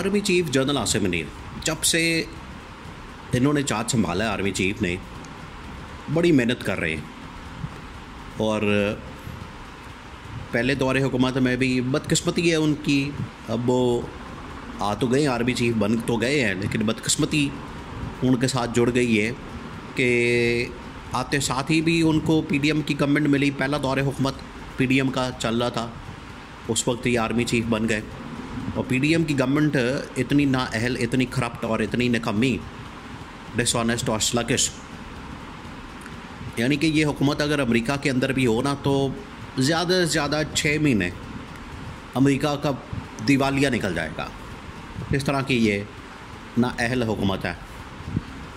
Army chief general Asim Munir, जब से इन्होंने चार्ज संभाला है आर्मी चीफ ने, बड़ी मेहनत कर रहे हैं। और पहले दौरे हुकूमत में भी बदकिस्मती है उनकी, अब वो आ तो गए आर्मी चीफ बन तो गए हैं, लेकिन बदकिस्मती उनके साथ जुड़ गई है कि आते साथ ही भी उनको पीडीएम की गवर्नमेंट मिली। पहला दौरे हुकूमत पीडीएम का चल रहा था, उस वक्त ये आर्मी चीफ बन गए। और पीडीएम की गवर्नमेंट इतनी नाअहल, इतनी करप्ट और इतनी निकम्मी, डिसऑनेस्ट और स्लगिश, यानी कि ये हुकूमत अगर अमेरिका के अंदर भी हो ना तो ज़्यादा से ज़्यादा 6 महीने अमेरिका का दिवालिया निकल जाएगा। इस तरह की ये नाअहल हुकूमत है,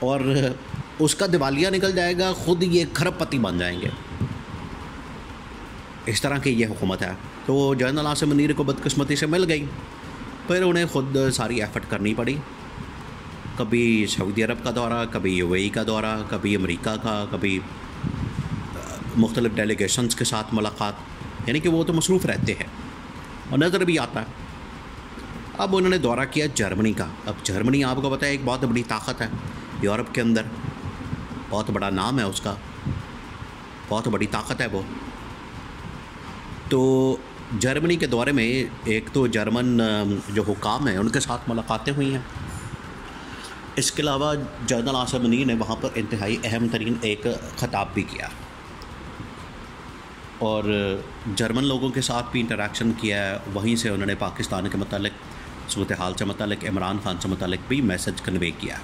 और उसका दिवालिया निकल जाएगा, ख़ुद ये खरबपति बन जाएंगे। इस तरह की ये हुकूमत है। तो जनरल आसिम मुनीर को बदकिस्मती से मिल गई, फिर उन्हें ख़ुद सारी एफ़र्ट करनी पड़ी। कभी सऊदी अरब का दौरा, कभी यूएई का दौरा, कभी अमेरिका का, कभी मुख्तलिफ़ डेलीगेशंस के साथ मुलाकात, यानी कि वो तो मसरूफ़ रहते हैं और नज़र भी आता है। अब उन्होंने दौरा किया जर्मनी का। अब जर्मनी आपको पता है एक बहुत बड़ी ताकत है यूरोप के अंदर, बहुत बड़ा नाम है उसका, बहुत बड़ी ताकत है वो। तो जर्मनी के दौरे में एक तो जर्मन जो हुकाम हैं उनके साथ मुलाकातें हुई हैं। इसके अलावा जनरल आसिम मुनीर ने वहाँ पर इंतहाई अहम तरीन एक ख़ताब भी किया और जर्मन लोगों के साथ भी इंटरेक्शन किया है। वहीं से उन्होंने पाकिस्तान के मतलब सूरत हाल से मतलब इमरान खान से मतलब भी मैसेज कन्वे किया,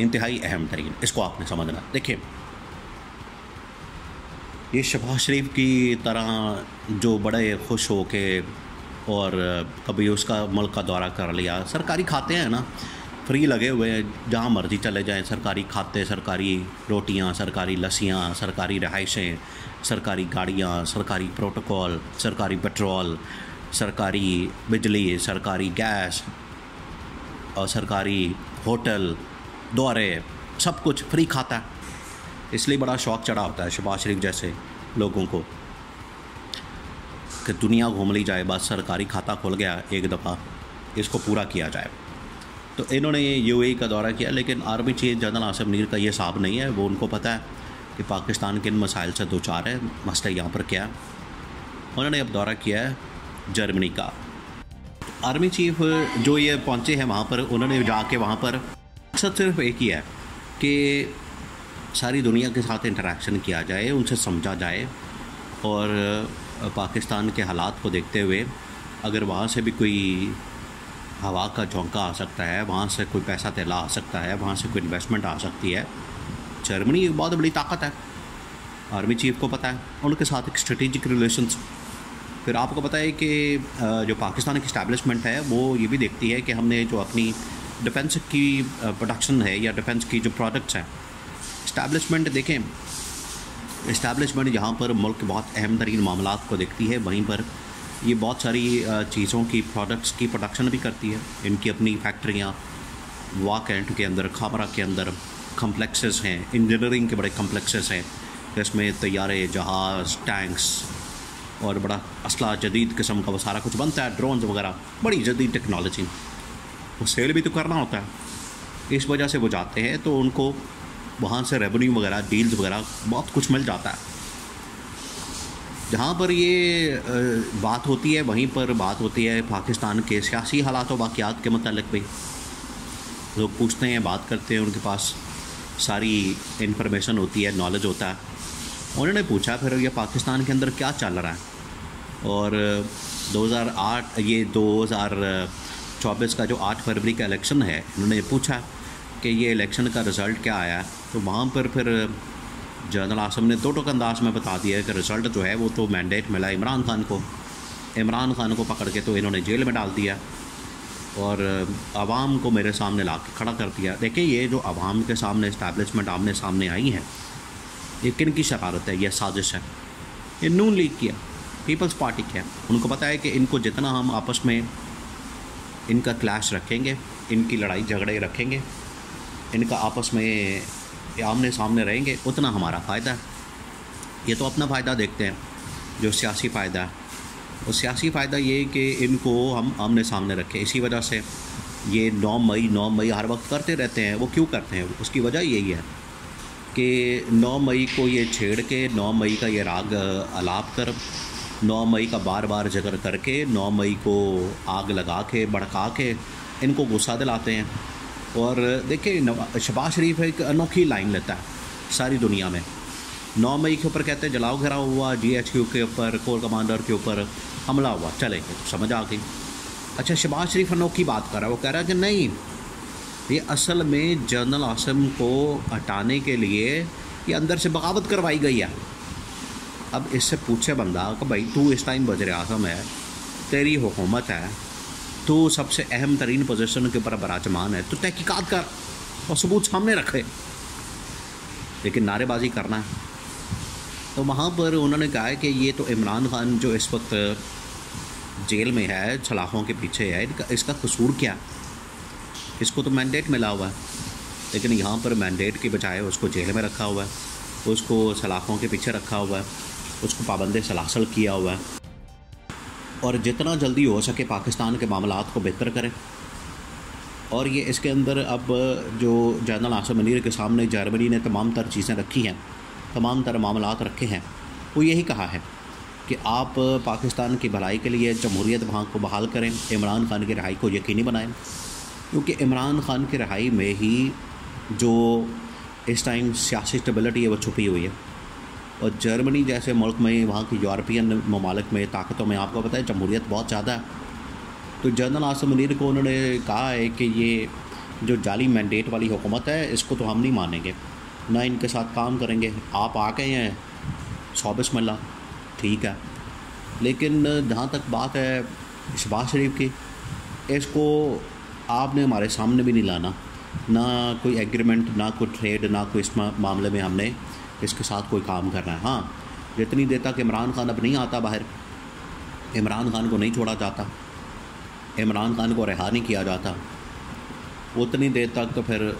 इंतहाई अहम तरीन। इसको आपने समझना। देखिए, ये शहबाज शरीफ की तरह जो बड़े खुश हो के और कभी उसका मुल्क का दौरा कर लिया, सरकारी खाते हैं ना, फ्री लगे हुए हैं, जहाँ मर्ज़ी चले जाएं, सरकारी खाते, सरकारी रोटियां, सरकारी लस्सियाँ, सरकारी रहाइशें, सरकारी गाड़ियाँ, सरकारी प्रोटोकॉल, सरकारी पेट्रोल, सरकारी बिजली, सरकारी गैस और सरकारी होटल, दौरे, सब कुछ फ्री खाता है। इसलिए बड़ा शौक़ चढ़ा होता है शहबाज शरीफ जैसे लोगों को कि दुनिया घूम ली जाए, बस सरकारी खाता खुल गया एक दफ़ा, इसको पूरा किया जाए। तो इन्होंने यूएई का दौरा किया, लेकिन army chief general Asim Munir का ये हिसाब नहीं है। वो उनको पता है कि पाकिस्तान के इन मसाइल से दो चार है, मसला यहाँ पर क्या है। उन्होंने अब दौरा किया है जर्मनी का। आर्मी चीफ जो ये पहुँचे हैं वहाँ पर, उन्होंने जाके वहाँ पर मकसद सिर्फ एक ही है कि सारी दुनिया के साथ इंटरेक्शन किया जाए, उनसे समझा जाए, और पाकिस्तान के हालात को देखते हुए अगर वहाँ से भी कोई हवा का झोंका आ सकता है, वहाँ से कोई पैसा तेला आ सकता है, वहाँ से कोई इन्वेस्टमेंट आ सकती है। जर्मनी एक बहुत बड़ी ताकत है, आर्मी चीफ को पता है, उनके साथ एक स्ट्रेटेजिक रिलेशंस। फिर आपको पता है कि जो पाकिस्तान की इस्टेब्लिशमेंट है वो ये भी देखती है कि हमने जो अपनी डिफेंस की प्रोडक्शन है या डिफेंस की जो प्रोडक्ट्स हैं, इस्टेब्लिशमेंट देखें, इस्टेब्लिशमेंट जहाँ पर मुल्क के बहुत अहम तरीन मामलात को देखती है, वहीं पर ये बहुत सारी चीज़ों की प्रोडक्ट्स की प्रोडक्शन भी करती है। इनकी अपनी फैक्ट्रियाँ वाकैंट के अंदर, खाबरा के अंदर कम्प्लेक्सेस हैं, इंजीनियरिंग के बड़े कम्प्लेक्सेस हैं, जिसमें तैयारे, जहाज़, टैंक्स और बड़ा असला जदीद किस्म का वो सारा कुछ बनता है, ड्रोन्स वगैरह, बड़ी जदीद टेक्नोलॉजी। वो सेल भी तो करना होता है, इस वजह से वो जाते हैं, तो उनको वहाँ से रेवेन्यू वगैरह, डील्स वगैरह बहुत कुछ मिल जाता है। जहाँ पर ये बात होती है वहीं पर बात होती है पाकिस्तान के सियासी हालात और वाक़यात के मतलब भी। लोग पूछते हैं, बात करते हैं, उनके पास सारी इन्फॉर्मेशन होती है, नॉलेज होता है। उन्होंने पूछा फिर ये पाकिस्तान के अंदर क्या चल रहा है, और 2024 का जो 8 फरवरी का इलेक्शन है, उन्होंने पूछा कि ये इलेक्शन का रिज़ल्ट क्या आया। तो वहाँ पर फिर जनरल आसिम ने दो टोक अंदाज में बता दिया कि रिज़ल्ट जो है वो तो मैंडेट मिला इमरान खान को। इमरान खान को पकड़ के तो इन्होंने जेल में डाल दिया और आवाम को मेरे सामने ला के खड़ा कर दिया। देखिए, ये जो आवाम के सामने इस्टेब्लिशमेंट आमने सामने आई है, ये किन की शरारत है, यह साजिश है। ये नून लीग की है, पीपल्स पार्टी की है। उनको पता है कि इनको जितना हम आपस में इनका क्लैश रखेंगे, इनकी लड़ाई झगड़े रखेंगे, इनका आपस में आमने सामने रहेंगे, उतना हमारा फ़ायदा है। ये तो अपना फ़ायदा देखते हैं, जो सियासी फ़ायदा है। और सियासी फ़ायदा ये कि इनको हम आमने सामने रखें। इसी वजह से ये 9 मई हर वक्त करते रहते हैं। वो क्यों करते हैं? उसकी वजह यही है कि 9 मई को ये छेड़ के 9 मई का ये राग आलाप कर 9 मई का बार बार जिक्र करके 9 मई को आग लगा के भड़का के इनको गुस्सा दिलाते हैं। और देखिए शहबाज शरीफ एक अनोखी लाइन लेता है सारी दुनिया में। 9 मई के ऊपर कहते हैं जलाओ घिराव हुआ, GHQ के ऊपर, कोर कमांडर के ऊपर हमला हुआ, चले समझ आ गई। अच्छा, शहबाज शरीफ अनोखी बात कर रहा है, वो कह रहा है कि नहीं, ये असल में जनरल आसिम को हटाने के लिए ये अंदर से बगावत करवाई गई है। अब इससे पूछे बंदा कि भाई तू इस टाइम वज़ीर आज़म है, तेरी हुकूमत है, तू सबसे अहम तरीन पोजीशन के ऊपर बराजमान है, तो तहकीकात कर और सबूत सामने रखे। लेकिन नारेबाजी करना है। तो वहाँ पर उन्होंने कहा है कि ये तो इमरान खान जो इस वक्त जेल में है, सलाखों के पीछे है, इसका कसूर क्या? इसको तो मैंडेट मिला हुआ है, लेकिन यहाँ पर मैंडेट के बजाय उसको जेल में रखा हुआ है, उसको सलाखों के पीछे रखा हुआ है, उसको पाबंद सलासल किया हुआ है। और जितना जल्दी हो सके पाकिस्तान के मामलात को बेहतर करें। और ये इसके अंदर अब जो जनरल आसिम मुनीर के सामने जर्मनी ने तमाम तर चीज़ें रखी हैं, तमाम तर मामलात रखे हैं, वो यही कहा है कि आप पाकिस्तान की भलाई के लिए जमहूरियत वहाँ को बहाल करें, इमरान खान की रिहाई को यकीनी बनाएं, क्योंकि इमरान खान की रिहाई में ही जो इस टाइम सियासी स्टेबिलिटी है वो छुपी हुई है। और जर्मनी जैसे मुल्क में, वहाँ की यूरोपियन ममालिक में, ताकतों में आपको पता है जमहूरियत बहुत ज़्यादा है। तो जनरल आसिम मुनीर को उन्होंने कहा है कि ये जो जाली मैंडेट वाली हुकूमत है, इसको तो हम नहीं मानेंगे, ना इनके साथ काम करेंगे। आप आ गए हैं, सौ बिस्मिल्लाह, ठीक है। लेकिन जहाँ तक बात है शहबाज शरीफ की, इसको आपने हमारे सामने भी नहीं लाना, ना कोई एग्रीमेंट, ना कोई ट्रेड, ना कोई इस मामले में हमने इसके साथ कोई काम करना है। हाँ, जितनी देर तक इमरान खान अब नहीं आता बाहर, इमरान खान को नहीं छोड़ा जाता, इमरान खान को रिहा नहीं किया जाता, उतनी देर तक तो फिर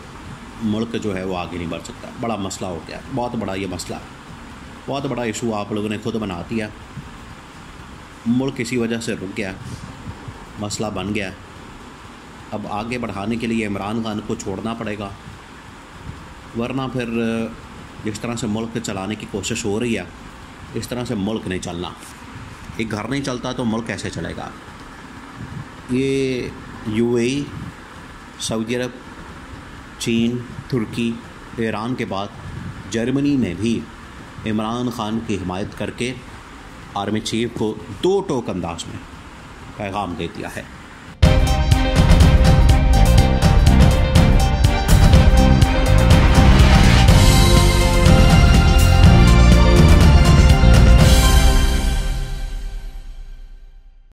मुल्क जो है वो आगे नहीं बढ़ सकता। बड़ा मसला हो गया, बहुत बड़ा ये मसला है, बहुत बड़ा इशू आप लोगों ने खुद बना दिया। मुल्क इसी वजह से रुक गया, मसला बन गया। अब आगे बढ़ाने के लिए इमरान खान को छोड़ना पड़ेगा, वरना फिर जिस तरह से मुल्क चलाने की कोशिश हो रही है, इस तरह से मुल्क नहीं चलना। एक घर नहीं चलता तो मुल्क कैसे चलेगा? ये UAE, सऊदी अरब, चीन, तुर्की, ईरान के बाद जर्मनी ने भी इमरान खान की हिमायत करके आर्मी चीफ को दो टोक अंदाज में पैगाम दे दिया है।